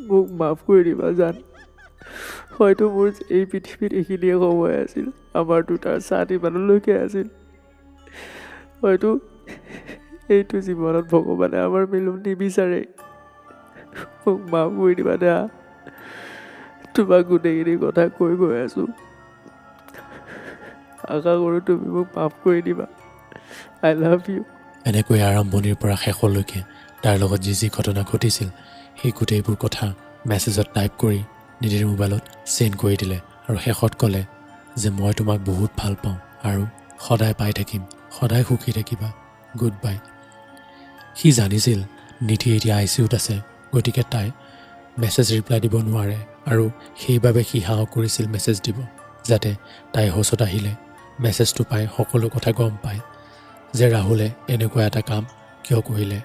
মোক মাফ কৰি দিবা জান। হয়তো মোৰ এই পৃথিৱীত এইখিনিয়ে সময় আছিল, আমাৰ দুটাৰ চাহ ইমানলৈকে আছিল। হয়তো এইটো জীৱনত ভগৱানে আমাৰ মিলন নিবিচাৰে। মোক মাফ কৰি দিবা দা। তোমাক গোটেইখিনি কথা কৈ গৈ আছো, আশা কৰোঁ তুমি মোক মাফ কৰি দিবা। I love you. এনেকৈ আৰম্ভণিৰ পৰা শেষলৈকে তাৰ লগত যি ঘটনা ঘটিছিল সেই গোটেইবোৰ কথা মেছেজত টাইপ কৰি নিধিৰ মোবাইলত চেণ্ড কৰি দিলে আৰু শেষত ক'লে যে মই তোমাক বহুত ভাল পাওঁ আৰু সদায় পাই থাকিম, সদায় সুখী থাকিবা, গুড বাই। সি জানিছিল নিধি এতিয়া ICUত আছে, গতিকে তাই মেছেজ ৰিপ্লাই দিব নোৱাৰে আৰু সেইবাবে সি সাহস কৰিছিল মেছেজ দিব, যাতে তাই হোচত আহিলে মেছেজটো পাই সকলো কথা গম পায় যে ৰাহুলে এনেকুৱা এটা কাম কিয় কৰিলে।